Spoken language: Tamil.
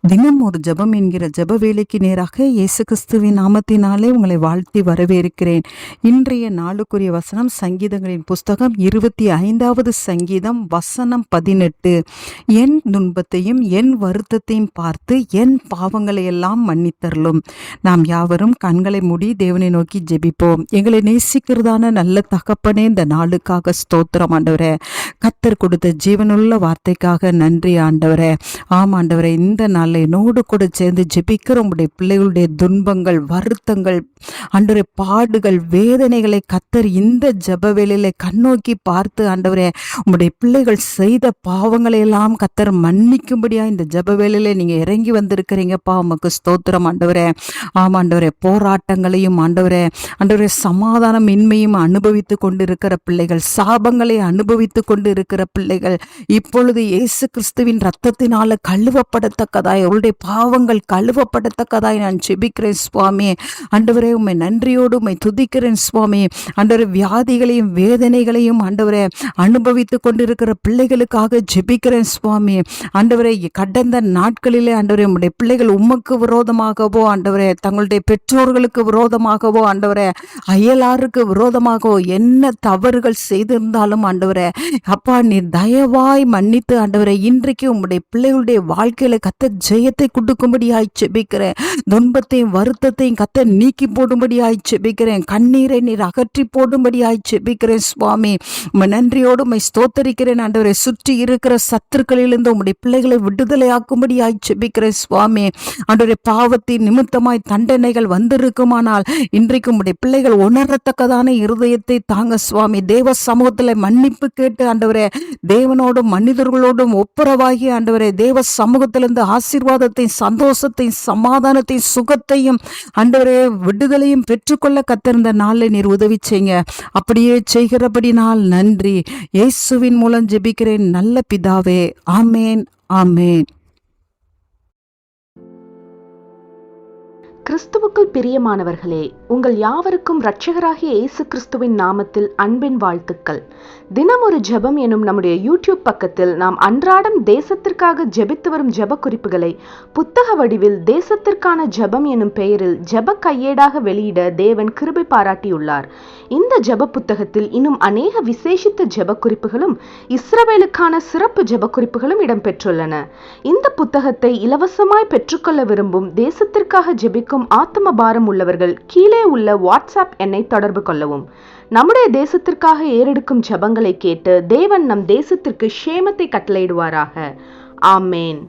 தினம் ஒரு ஜெபம் என்கிற ஜெப வேலைக்கு நேராக இயேசு கிறிஸ்துவின் நாமத்தினாலே உங்களை வாழ்த்தி வரவேற்கிறேன். இன்றைய நாளுக்குரிய வசனம் சங்கீதங்களின் புஸ்தகம் 25வது சங்கீதம் வசனம் 18. என் துன்பத்தையும் என் வருத்தத்தையும் பார்த்து என் பாவங்களை எல்லாம் மன்னித்தருளும். நாம் யாவரும் கண்களை மூடி தேவனை நோக்கி ஜெபிப்போம். எங்களை நேசிக்கிறதான நல்ல தகப்பனே, இந்த நாளுக்காக ஸ்தோத்திரம் ஆண்டவரே. கர்த்தர் கொடுத்த ஜீவனுள்ள வார்த்தைக்காக நன்றி ஆண்டவரே. ஆம் ஆண்டவரே, இந்த நாள் என்னோடு கூட சேர்ந்து ஜெபிக்கிற உங்களுடைய பிள்ளைகளுடைய துன்பங்கள், வருத்தங்கள், ஆண்டவரே பாடுகள், வேதனைகளை கர்த்தர் இந்த ஜெப வேளையில கண்ணோக்கி பார்த்து ஆண்டவரே உங்களுடைய பிள்ளைகள் செய்த பாவங்களை எல்லாம் கர்த்தர் மன்னிக்கும்படியா இந்த ஜெப வேளையில நீங்க இறங்கி வந்திருக்கிறீங்கப்பா. உமக்கு ஸ்தோத்திரம் ஆண்டவரே. ஆமா ஆண்டவரே, போராட்டங்களையும் ஆண்டவரே சமாதானம் இன்மையும் அனுபவித்து கொண்டு இருக்கிற பிள்ளைகள், சாபங்களை அனுபவித்து கொண்டு இருக்கிற பிள்ளைகள் இப்பொழுது இயேசு கிறிஸ்துவின் ரத்தத்தினால கழுவப்படத்தக்கதாய், அவருடைய பாவங்கள் கழுவப்படத்தக்கதாய் நான் ஜெபிக்கிறேன் சுவாமி. ஆண்டவரே, உம்மை நன்றியோடு உம்மை துதிக்கிறேன் சுவாமி. ஆண்டவரே, வியாதிகளையும் வேதனைகளையும் ஆண்டவரே அனுபவித்து கொண்டிருக்கிற பிள்ளைகளுக்காக ஜெபிக்கிறேன் சுவாமி. ஆண்டவரே, கடந்த நாட்களிலே ஆண்டவரே உம்முடைய பிள்ளைகள் உமக்கு விரோதமாகவோ ஆண்டவரே, தங்களுடைய பெற்றோர்களுக்கு விரோதமாகவோ ஆண்டவரே, அயலாருக்கு விரோதமாகவோ என்ன தவறுகள் செய்திருந்தாலும் ஆண்டவரே அப்பா நீர் தயவாய் மன்னித்து ஆண்டவரே இன்றைக்கு உம்முடைய பிள்ளைகளுடைய வாழ்க்கையில கர்த்தர் ஜெயத்தை கொடுக்கும்படியாய் ஜெபிக்கிறேன். துன்பத்தையும் வருத்தத்தையும் கர்த்தர் நீக்கி போடும்படியாய் ஜெபிக்கிறேன். கண்ணீரை நீர் அகற்றி போடும்படியாய் ஜெபிக்கிறேன் சுவாமி. நன்றியோடு உம்மை ஸ்தோத்தரிக்கிறேன் ஆண்டவரே. சுற்றி இருக்கிற சத்துருக்களிலிருந்து உம்முடைய பிள்ளைகளை விடுதலையாக்கும்படியாய் ஜெபிக்கிறேன் சுவாமி. ஆண்டவரே, பாவத்தின் நிமித்தமாய் தண்டனைகள் வந்திருக்குமானால் இன்றைக்கு உம்முடைய பிள்ளைகள் உணரத்தக்கதான இருதயத்தை தாங்க சுவாமி. தேவ சமூகத்தில் மன்னிப்பு கேட்டு ஆண்டவரே தேவனோடும் மனிதர்களோடும் ஒப்புரவாகி ஆண்டவரே தேவ சமூகத்திலிருந்து ஆசீர்வாதத்தையும் சந்தோஷத்தையும் சமாதானத்தையும் சுகத்தையும் ஆண்டவரே விடுதலையும் பெற்றுக்கொள்ள கத்திருந்த நாளில் நீர் உதவி செய்யுங்க. அப்படியே செய்கிறபடினால் நன்றி. இயேசுவின் மூலம் ஜெபிக்கிறேன் நல்ல பிதாவே. ஆமேன், ஆமேன். கிறிஸ்துவுக்குள் பிரியமானவர்களே, உங்கள் யாவருக்கும் இரட்சகராகிய இயேசு கிறிஸ்துவின் நாமத்தில் அன்பின் வாழ்த்துக்கள். தினம் ஒரு ஜெபம் எனும் நம்முடைய யூடியூப் பக்கத்தில் நாம் அன்றாடம் தேசத்திற்காக ஜெபித்து வரும் ஜெப குறிப்புகளை புத்தக வடிவில் தேசத்திற்கான ஜெபம் எனும் பெயரில் ஜெப கையேடாக வெளியிட தேவன் கிருபை பாராட்டியுள்ளார். இந்த ஜெப புத்தகத்தில் இன்னும் அநேக விசேஷித்த ஜெப குறிப்புகளும் இஸ்ரவேலுக்கான சிறப்பு ஜெப குறிப்புகளும் இடம்பெற்றுள்ளன. இந்த புத்தகத்தை இலவசமாய் பெற்றுக்கொள்ள விரும்பும் தேசத்திற்காக ஜெபிக்கும் ஆத்ம பாரம் உள்ளவர்கள் கீழே உள்ள வாட்ஸ்அப் எண்ணை தொடர்பு கொள்ளவும். நம்முடைய தேசத்திற்காக ஏறெடுக்கும் ஜெபங்களை கேட்டு தேவன் நம் தேசத்திற்கு க்ஷேமத்தை கட்டளையிடுவாராக. ஆமேன்.